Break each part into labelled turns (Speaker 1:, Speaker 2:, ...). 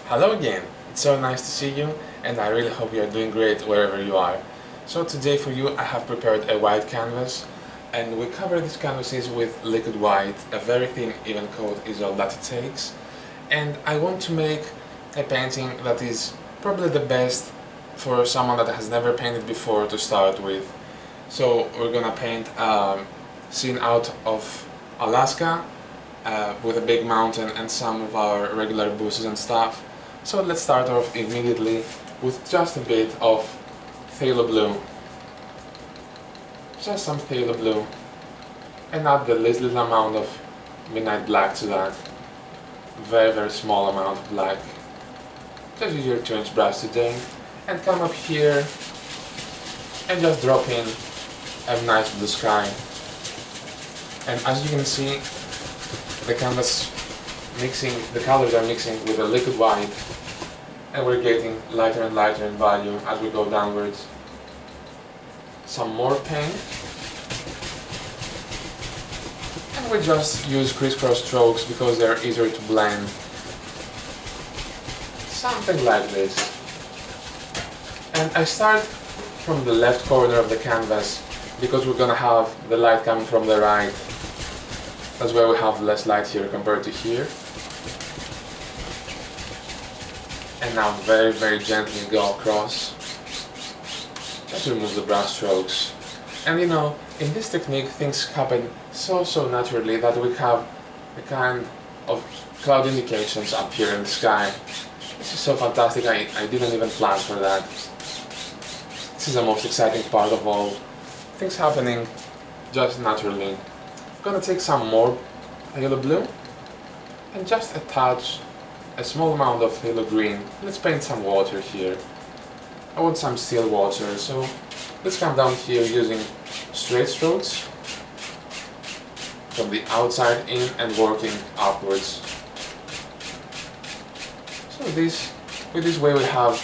Speaker 1: Hello again, it's so nice to see you and I really hope you are doing great wherever you are. So today for you I have prepared a white canvas and we cover these canvases with liquid white, a very thin even coat is all that it takes, and I want to make a painting that is probably the best for someone that has never painted before to start with. So we're gonna paint a scene out of Alaska with a big mountain and some of our regular bushes and stuff. So let's start off immediately with just a bit of phthalo blue. Just some phthalo blue. And add the least little amount of midnight black to that. Very small amount of black. Just use your 2-inch brush today. And come up here and just drop in a nice blue sky. And as you can see, the canvas mixing, the colors are mixing with the liquid white, and we're getting lighter and lighter in value as we go downwards. Some more paint, and we just use crisscross strokes because they're easier to blend. Something like this. And I start from the left corner of the canvas because we're gonna have the light coming from the right. That's where we have less light here compared to here. And now very gently go across. Just remove the brush strokes. And you know, in this technique things happen so naturally that we have a kind of cloud indications up here in the sky. This is so fantastic, I didn't even plan for that. This is the most exciting part of all. Things happening just naturally. I'm gonna take some more phthalo blue and just attach a small amount of phthalo green. Let's paint some water here. I want some still water, so let's come down here using straight strokes from the outside in and working upwards. So with this way we have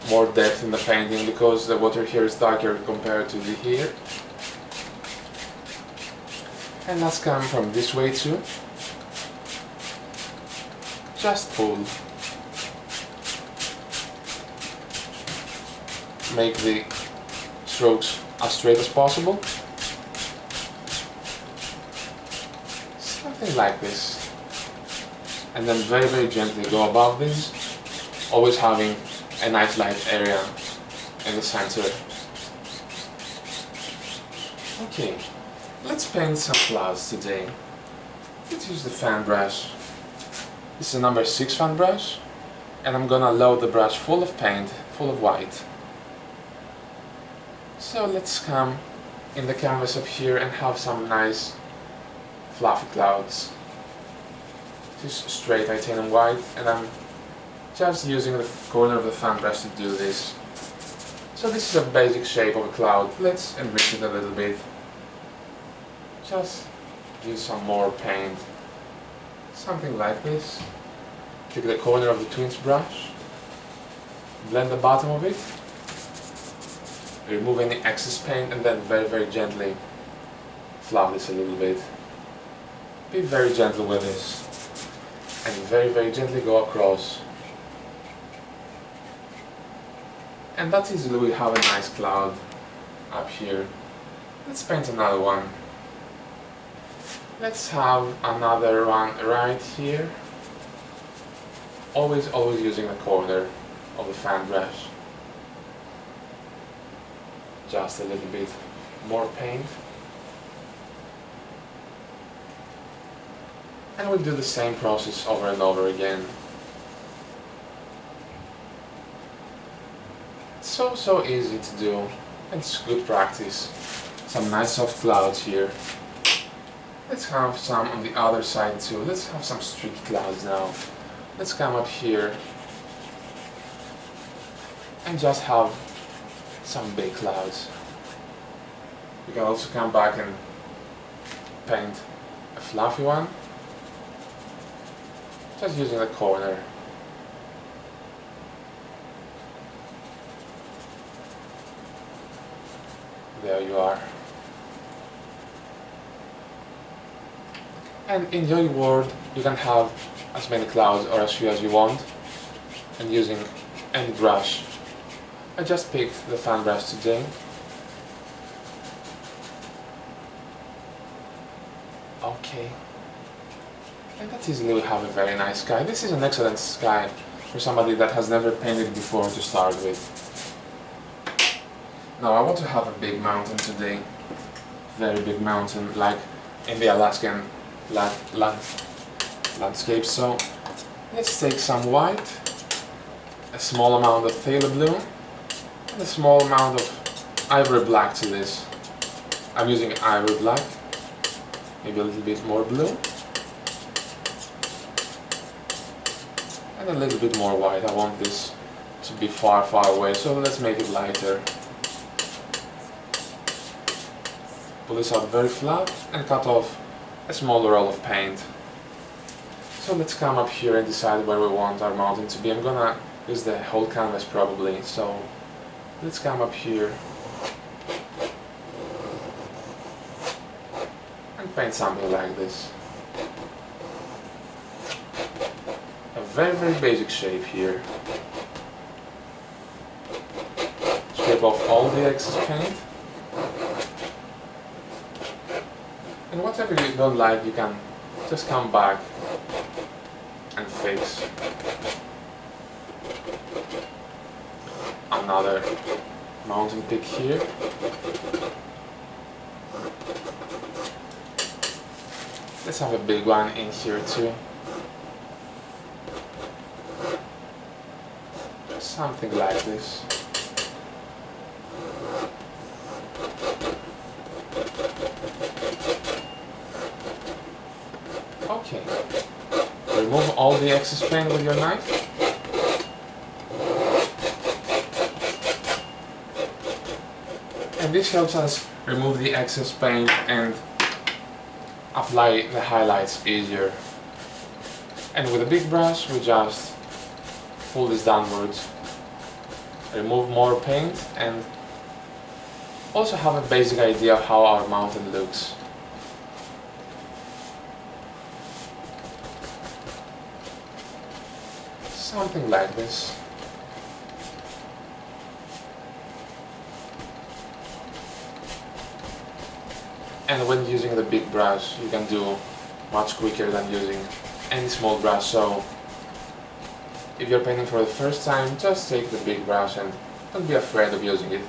Speaker 1: more depth in the painting because the water here is darker compared to the here. And let's come from this way too. Just pull. Make the strokes as straight as possible. Something like this. And then very gently go above this, always having a nice light area in the center. Okay. Let's paint some clouds today. Let's use the fan brush. This is a number 6 fan brush, and I'm gonna load the brush full of paint, full of white. So let's come in the canvas up here and have some nice fluffy clouds. Just straight titanium white, and I'm just using the corner of the fan brush to do this. So this is a basic shape of a cloud. Let's enrich it a little bit. Just use some more paint, something like this. Take the corner of the 2-inch brush, blend the bottom of it, remove any excess paint, and then very gently fluff this a little bit. Be very gentle with this, and very gently go across. And that's easily we have a nice cloud up here. Let's paint another one. Let's have another one right here. Always using the corner of the fan brush. Just a little bit more paint. And we'll do the same process over and over again. It's so easy to do. It's good practice. Some nice soft clouds here. Let's have some on the other side too. Let's have some streaky clouds now. Let's come up here and just have some big clouds. We can also come back and paint a fluffy one. Just using the corner. There you are. And enjoy your world You can have as many clouds or as few as you want, and using any brush. I just picked the fan brush today. Okay. And that easily will have a very nice sky. This is an excellent sky for somebody that has never painted before to start with. Now I want to have a big mountain today. Very big mountain, like in the Alaskan landscape. So let's take some white, a small amount of phthalo blue, and a small amount of ivory black to this. I'm using ivory black, maybe a little bit more blue, and a little bit more white. I want this to be far, far away, so let's make it lighter. Pull this out very flat and cut off a small roll of paint. So let's come up here and decide where we want our mountain to be. I'm gonna use the whole canvas probably, so let's come up here and paint something like this. A very, very basic shape here. Scrape off all the excess paint. And whatever you don't like, you can just come back and fix. Another mountain peak here. Let's have a big one in here too. Something like this. Okay. Remove all the excess paint with your knife. And this helps us remove the excess paint and apply the highlights easier. And with a big brush, we just pull this downwards, remove more paint, and also have a basic idea of how our mountain looks. Something like this. And when using the big brush, you can do much quicker than using any small brush. So if you're painting for the first time, just take the big brush and don't be afraid of using it.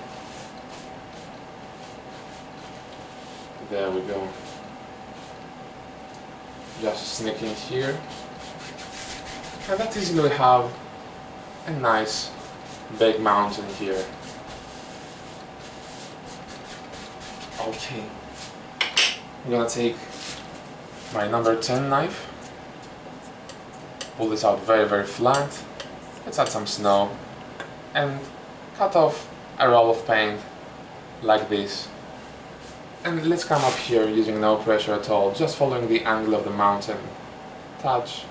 Speaker 1: There we go. Just sneak in here. And that easily will have a nice big mountain here. Okay. I'm gonna take my number 10 knife, pull this out very, very flat, let's add some snow, and cut off a roll of paint like this. And let's come up here using no pressure at all, just following the angle of the mountain. Touch,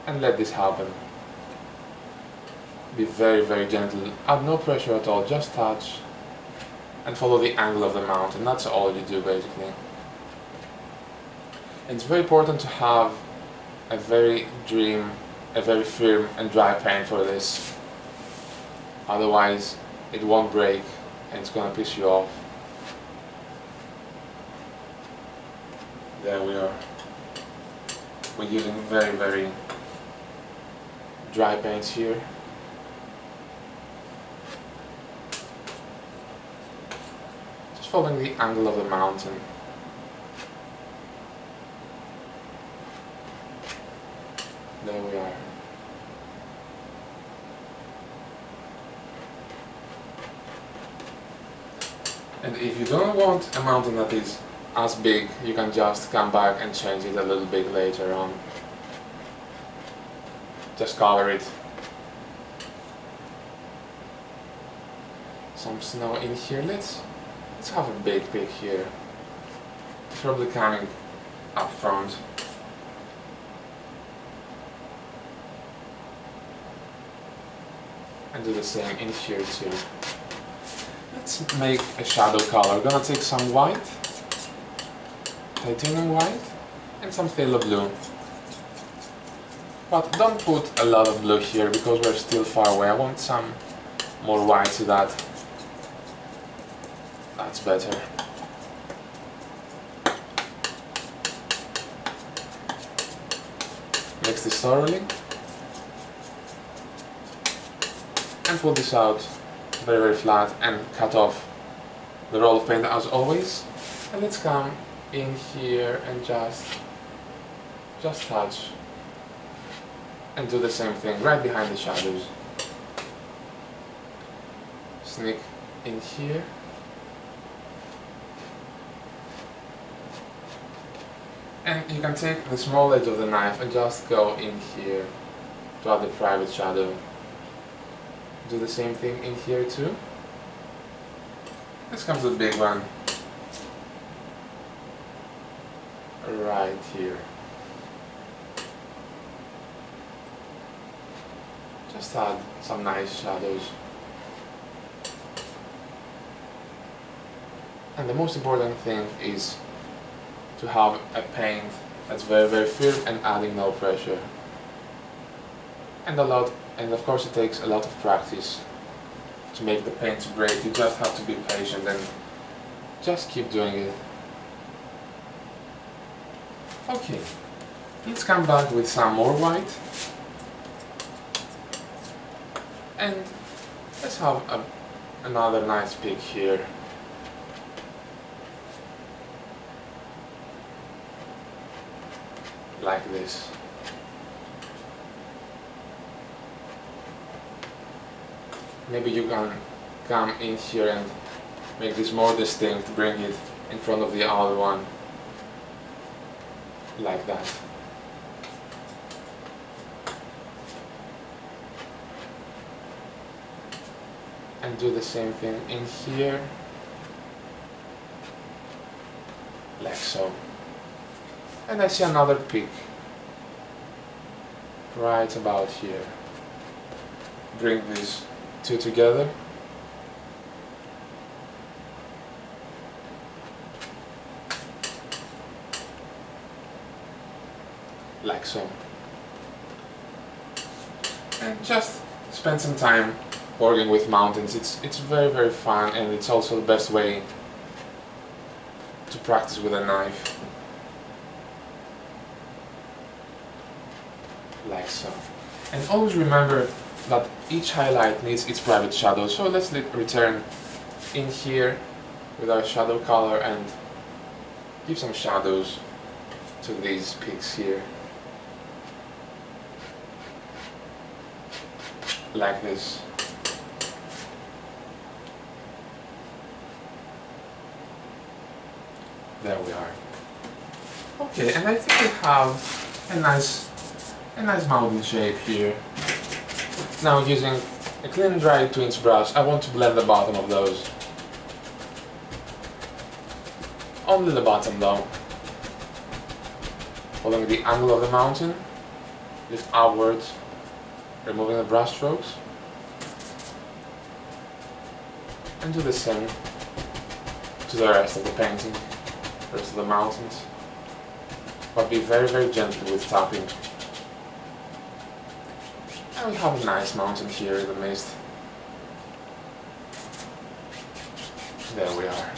Speaker 1: and let this happen. Be very, very gentle, add no pressure at all, just touch, and follow the angle of the mountain. That's all you do basically. It's very important to have a very firm and dry paint for this. Otherwise, it won't break and it's gonna piss you off. There we are. We're using very, very dry paints here. Just following the angle of the mountain. There we are. And if you don't want a mountain that is as big, you can just come back and change it a little bit later on. Just cover it. Some snow in here. Let's have a big peak here. It's probably coming up front. And do the same in here too. Let's make a shadow color. I'm gonna take some white, titanium white, and some phthalo blue. But don't put a lot of blue here because we're still far away. I want some more white to that. That's better. Mix this thoroughly. And pull this out very, very flat and cut off the roll of paint as always. And let's come in here and just touch. And do the same thing right behind the shadows. Sneak in here. And you can take the small edge of the knife and just go in here to add the private shadow. Do the same thing in here too. Let's come to the big one. Right here. Just add some nice shadows. And the most important thing is to have a paint that's very, very firm and adding no pressure. And of course it takes a lot of practice to make the paints break. You just have to be patient and just keep doing it. Okay, let's come back with some more white. And let's have another nice peak here. Like this. Maybe you can come in here and make this more distinct, bring it in front of the other one. Like that. And do the same thing in here. Like so. And I see another peak right about here. Bring these two together. Like so. And just spend some time working with mountains. It's very, very fun, and it's also the best way to practice with a knife. Like so. And always remember that each highlight needs its private shadow. So let's return in here with our shadow color and give some shadows to these peaks here. Like this. There we are. Okay, and I think we have a nice mountain shape here. Now using a clean dry 2-inch brush, I want to blend the bottom of those. Only the bottom though. Following the angle of the mountain, lift upwards, removing the brush strokes. And do the same to the rest of the painting, rest of the mountains. But be very, very gentle with tapping. And we have a nice mountain here in the mist. There we are.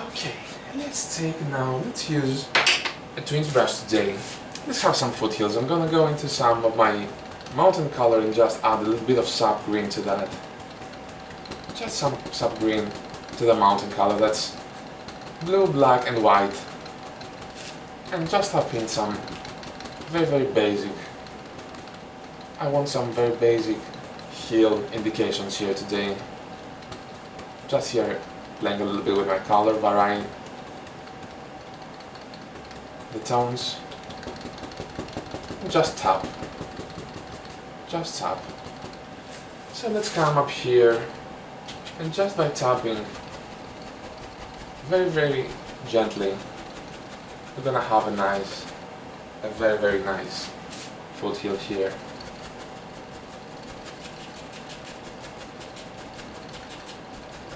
Speaker 1: Okay, let's use a 2-inch brush today. Let's have some foothills. I'm gonna go into some of my mountain color and just add a little bit of sap green to that. Just some sap green to the mountain color. That's blue, black and white. And just tap in some very, very basic. I want some very basic hill indications here today. Just here, playing a little bit with my color, varying the tones. Just tap. Just tap. So let's come up here, and just by tapping very, very gently, we're gonna have a very, very nice foothill here.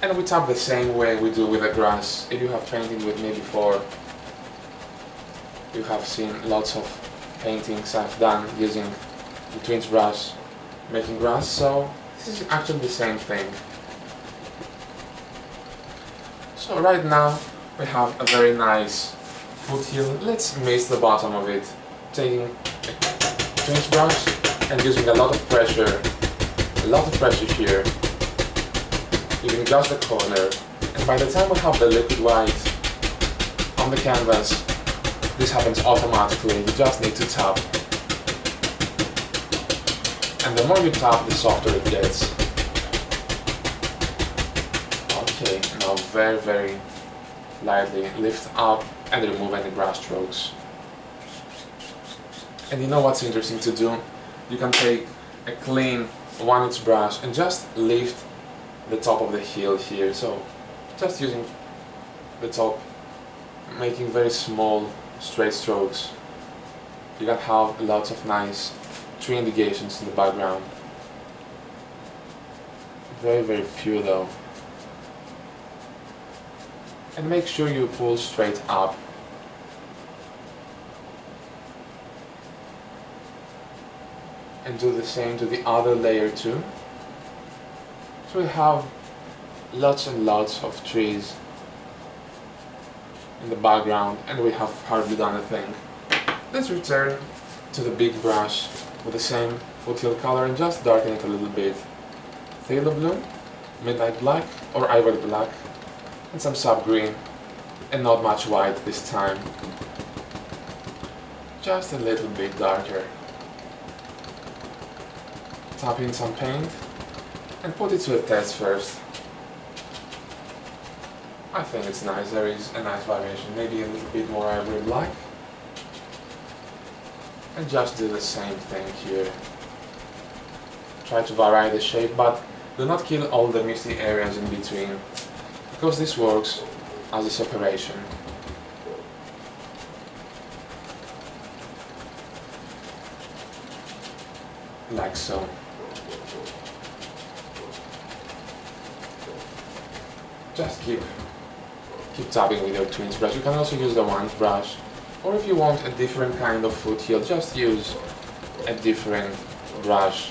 Speaker 1: And we tap the same way we do with the grass. If you have painted with me before, you have seen lots of paintings I've done using the twins brush making grass, so this is actually the same thing. So right now we have a very nice foothill. Let's mist the bottom of it, taking a twins brush and using a lot of pressure here, using just the corner. And by the time we have the liquid white on the canvas, this happens automatically. You just need to tap. And the more you tap, the softer it gets. Okay, now very, very lightly lift up and remove any brush strokes. And you know what's interesting to do? You can take a clean 1-inch brush and just lift the top of the heel here. So just using the top, making very small straight strokes. You can have lots of nice tree indications in the background. Very, very few though. And make sure you pull straight up. And do the same to the other layer too. So we have lots and lots of trees in the background and we have hardly done a thing. Let's return to the big brush with the same foothill color and just darken it a little bit. Phthalo blue, midnight black or ivory black, and some sap green, and not much white this time. Just a little bit darker. Tap in some paint and put it to a test first. I think it's nice, there is a nice variation, maybe a little bit more ivory black. And just do the same thing here. Try to vary the shape, but do not kill all the misty areas in between, because this works as a separation. Like so. Just keep tapping with your twins brush. You can also use the wand brush, or if you want a different kind of foothill, just use a different brush.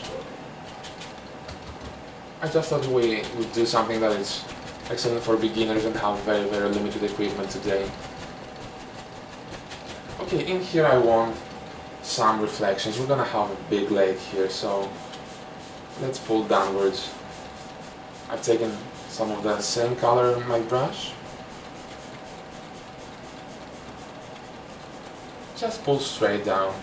Speaker 1: I just thought we would do something that is excellent for beginners and have very, very limited equipment today. Okay, in here I want some reflections. We're gonna have a big lake here, so let's pull downwards. I've taken some of the same color in my brush. Just pull straight down.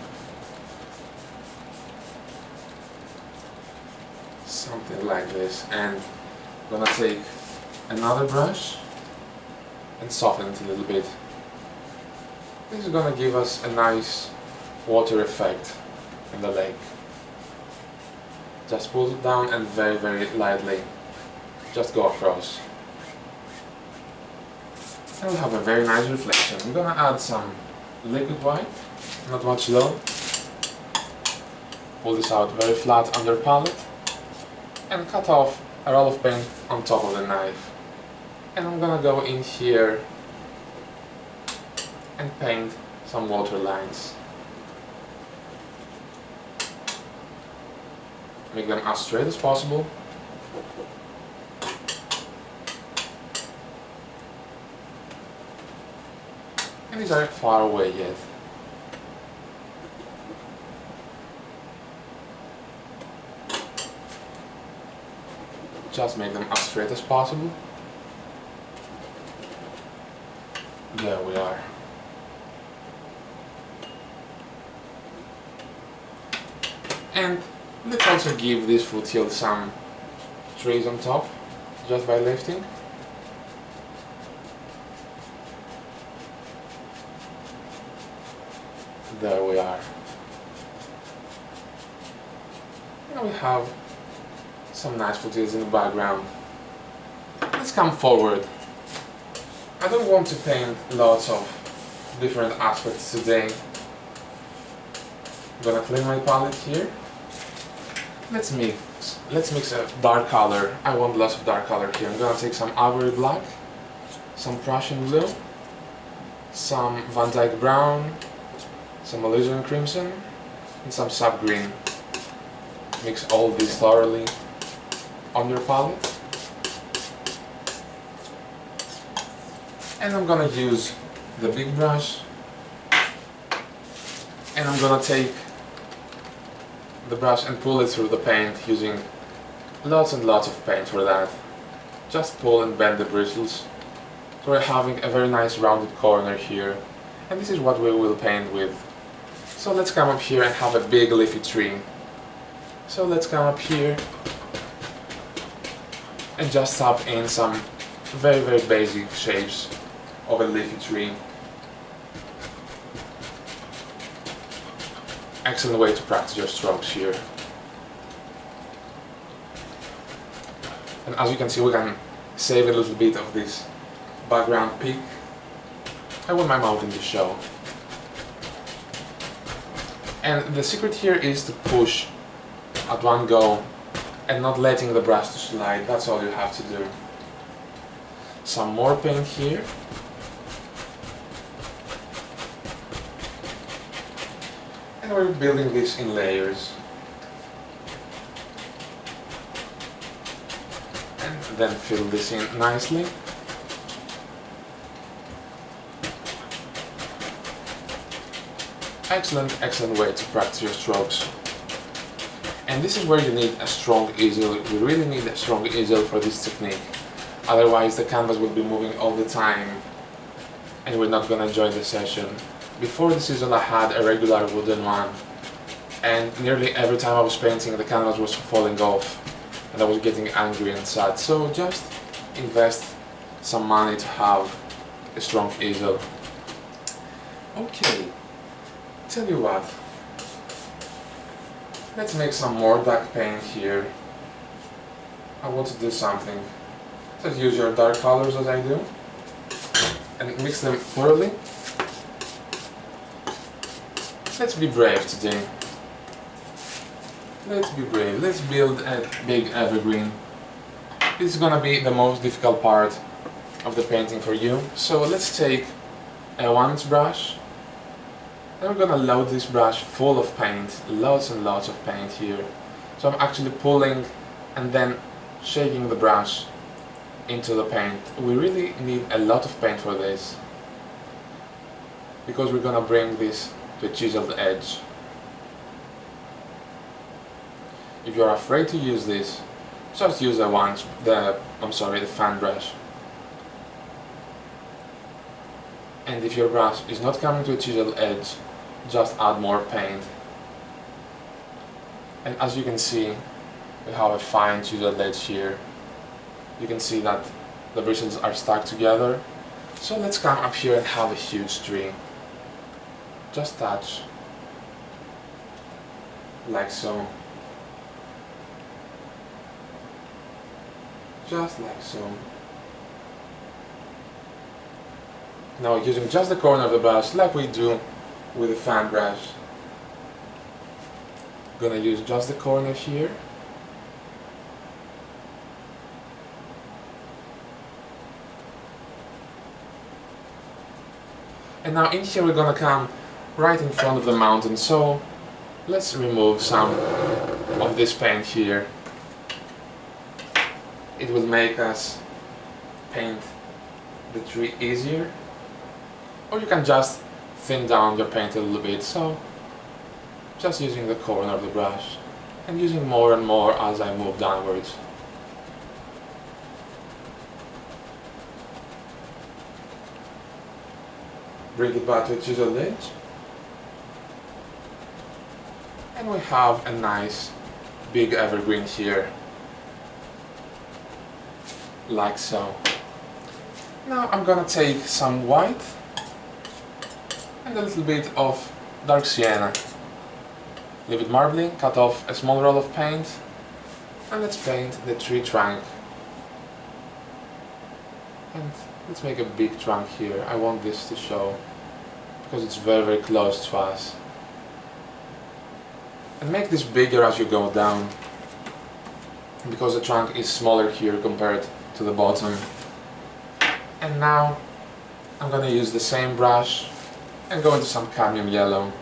Speaker 1: Something like this. And I'm gonna take another brush and soften it a little bit. This is gonna give us a nice water effect in the lake. Just pull it down and very, very lightly just go across. And we have a very nice reflection. I'm gonna add some liquid white, not much though. Pull this out very flat under palette and cut off a roll of paint on top of the knife. And I'm gonna go in here and paint some water lines. Make them as straight as possible. And these aren't far away yet. Just make them as straight as possible. There we are. And let's also give this foothill some trees on top, just by lifting. There we are. Now we have some nice foothills in the background. Let's come forward. I don't want to paint lots of different aspects today. I'm gonna clean my palette here. Let's mix a dark color. I want lots of dark color here. I'm gonna take some ivory black, some Prussian blue, some Van Dyke brown, some alizarin crimson, and some sap green. Mix all this thoroughly on your palette. And I'm gonna use the big brush, and I'm gonna take the brush and pull it through the paint using lots and lots of paint for that. Just pull and bend the bristles. So we're having a very nice rounded corner here, and this is what we will paint with. So let's come up here and have a big leafy tree. So let's come up here and just tap in some very basic shapes of a leafy tree. Excellent way to practice your strokes here. And as you can see, we can save a little bit of this background peak. I want my mountain to show. And the secret here is to push at one go and not letting the brush to slide. That's all you have to do. Some more paint here. And we're building this in layers. And then fill this in nicely. Excellent way to practice your strokes. And this is where you need a strong easel. You really need a strong easel for this technique. Otherwise the canvas will be moving all the time and we're not gonna enjoy the session. Before this easel I had a regular wooden one, and nearly every time I was painting the canvas was falling off and I was getting angry and sad. So just invest some money to have a strong easel. Okay, tell you what, let's make some more dark paint here. I want to do something. Just use your dark colors as I do and mix them thoroughly. Let's be brave today. Let's be brave. Let's build a big evergreen. This is gonna be the most difficult part of the painting for you. So let's take a 1-inch brush. And we're gonna load this brush full of paint. Lots and lots of paint here. So I'm actually pulling and then shaking the brush into the paint. We really need a lot of paint for this, because we're gonna bring this to a chiseled edge. If you're afraid to use this, just use the fan brush. And if your brush is not coming to a chiseled edge, just add more paint. And as you can see, we have a fine chiseled edge here. You can see that the bristles are stuck together. So let's come up here and have a huge tree. Just touch, like so. Just like so. Now using just the corner of the brush, like we do with the fan brush. Gonna use just the corner here. And now in here we're gonna come right in front of the mountain, so let's remove some of this paint here. It will make us paint the tree easier. Or you can just thin down your paint a little bit, so just using the corner of the brush and using more and more as I move downwards. Bring it back to a chiseled edge. And we have a nice big evergreen here. Like so. Now I'm gonna take some white and a little bit of dark sienna. Leave it marbly, cut off a small roll of paint, and let's paint the tree trunk. And let's make a big trunk here. I want this to show, because it's very close to us. And make this bigger as you go down, because the trunk is smaller here compared to the bottom. And now I'm gonna use the same brush and go into some cadmium yellow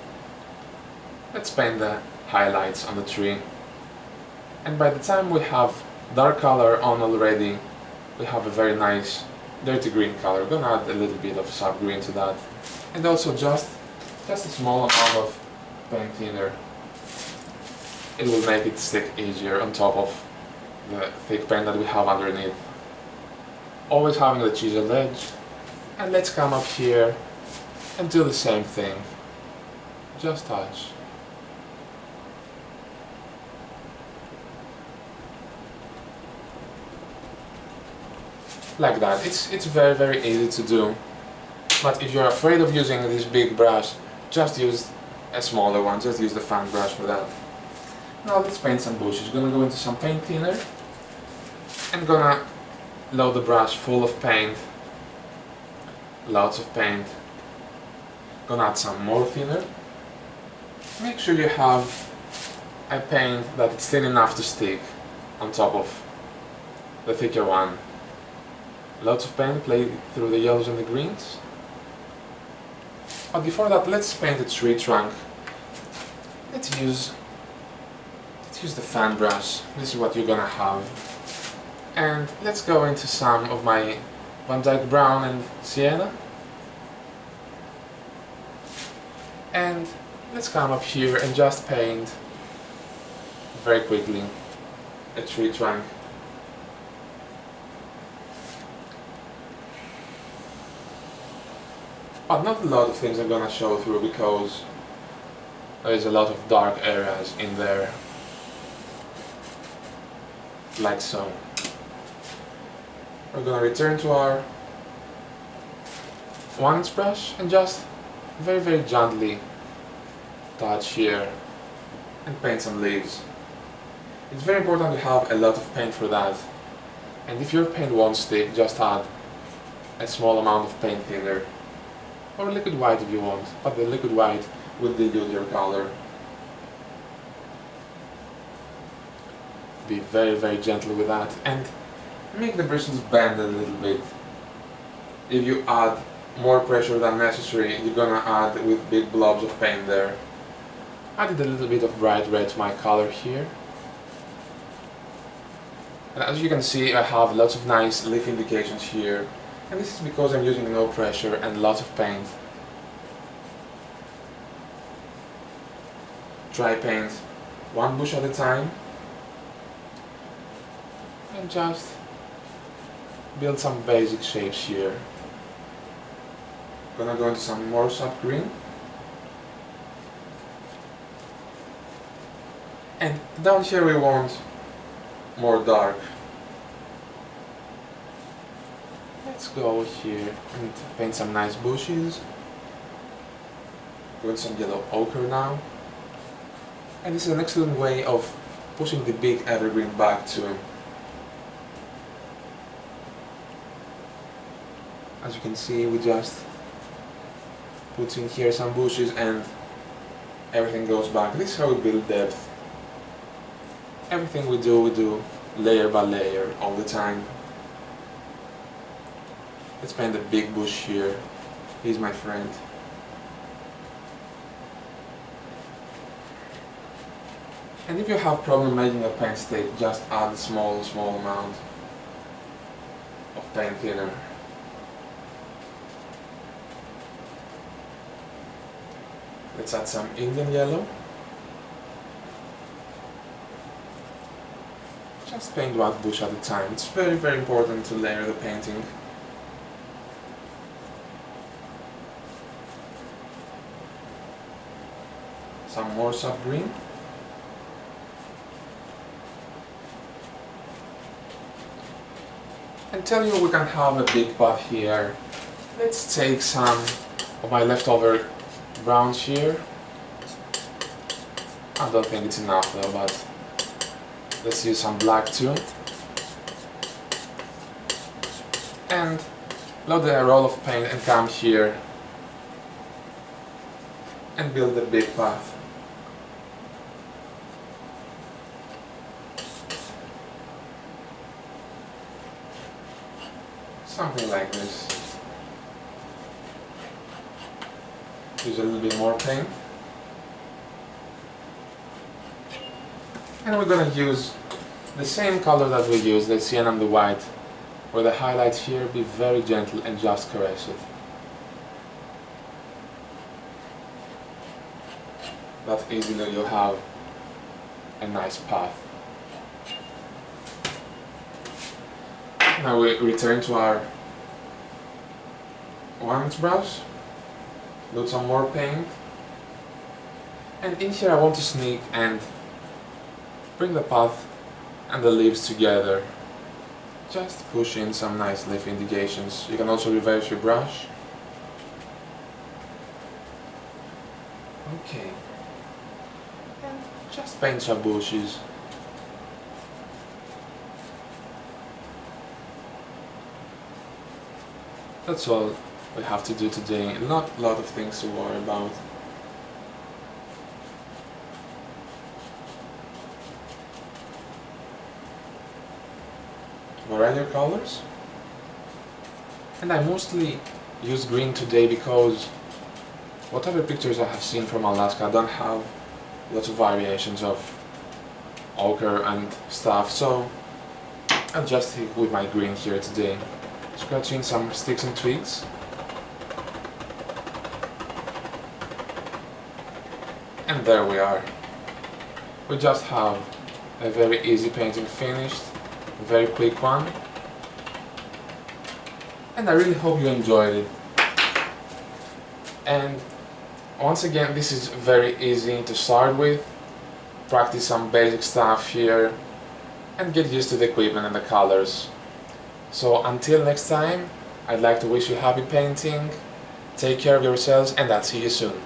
Speaker 1: let's paint the highlights on the tree. And by the time we have dark color on already, we have a very nice dirty green color. We're gonna add a little bit of sap green to that. And also just a small amount of paint thinner. It will make it stick easier on top of the thick paint that we have underneath. Always having the chiseled edge. And let's come up here and do the same thing. Just touch. Like that. It's very, very easy to do. But if you're afraid of using this big brush, just use a smaller one. Just use the fan brush for that. Now let's paint some bushes. Gonna go into some paint thinner and gonna load the brush full of paint. Lots of paint. Gonna add some more thinner. Make sure you have a paint that is thin enough to stick on top of the thicker one. Lots of paint, play through the yellows and the greens. But before that, let's paint a tree trunk. Let's use the fan brush. This is what you're gonna have. And let's go into some of my Van Dyke Brown and Sienna. And let's come up here and just paint very quickly a tree trunk. But not a lot of things are gonna show through because there is a lot of dark areas in there. Like so. We're gonna return to our 1-inch brush and just very, very gently touch here and paint some leaves. It's very important to have a lot of paint for that. And if your paint won't stick, just add a small amount of paint thinner. Or liquid white if you want, but the liquid white will dilute your color. Be very, very gentle with that and make the bristles bend a little bit. If you add more pressure than necessary, you're gonna add with big blobs of paint there. Added a little bit of bright red to my color here. And as you can see, I have lots of nice leaf indications here. And this is because I'm using no pressure and lots of paint. Dry paint one bush at a time. And just build some basic shapes here. Gonna go into some more sap green. And down here we want more dark. Let's go here and paint some nice bushes. Go into some yellow ochre now. And this is an excellent way of pushing the big evergreen back too. As you can see, we just put in here some bushes and everything goes back. This is how we build depth. Everything we do layer by layer all the time. Let's paint the big bush here. He's my friend. And if you have problem making a paint stick, just add a small amount of paint thinner. Let's add some Indian yellow. Just paint one bush at a time. It's very, very important to layer the painting. Some more soft green. And tell you we can have a big pot here. Let's take some of my leftover browns here. I don't think it's enough though, but let's use some black too. And load a roll of paint and come here and build a big path. Something like this. Use a little bit more paint. And we're gonna use the same color that we used, the cyan and the white, where the highlights here, be very gentle and just caress it. That easily you'll have a nice path. Now we return to our 1-inch brush, do some more paint, and in here I want to sneak and bring the path and the leaves together. Just push in some nice leaf indications. You can also reverse your brush. Okay. And just paint some bushes. That's all we have to do today. Not a lot of things to worry about. Variety of colors. And I mostly use green today because whatever pictures I have seen from Alaska don't have lots of variations of ochre and stuff, so I'll just stick with my green here today. Scratch in some sticks and twigs. And there we are. We just have a very easy painting finished. A very quick one, and I really hope you enjoyed it. And once again, this is very easy to start with. Practice some basic stuff here and get used to the equipment and the colors. So until next time, I'd like to wish you happy painting, take care of yourselves, and I'll see you soon.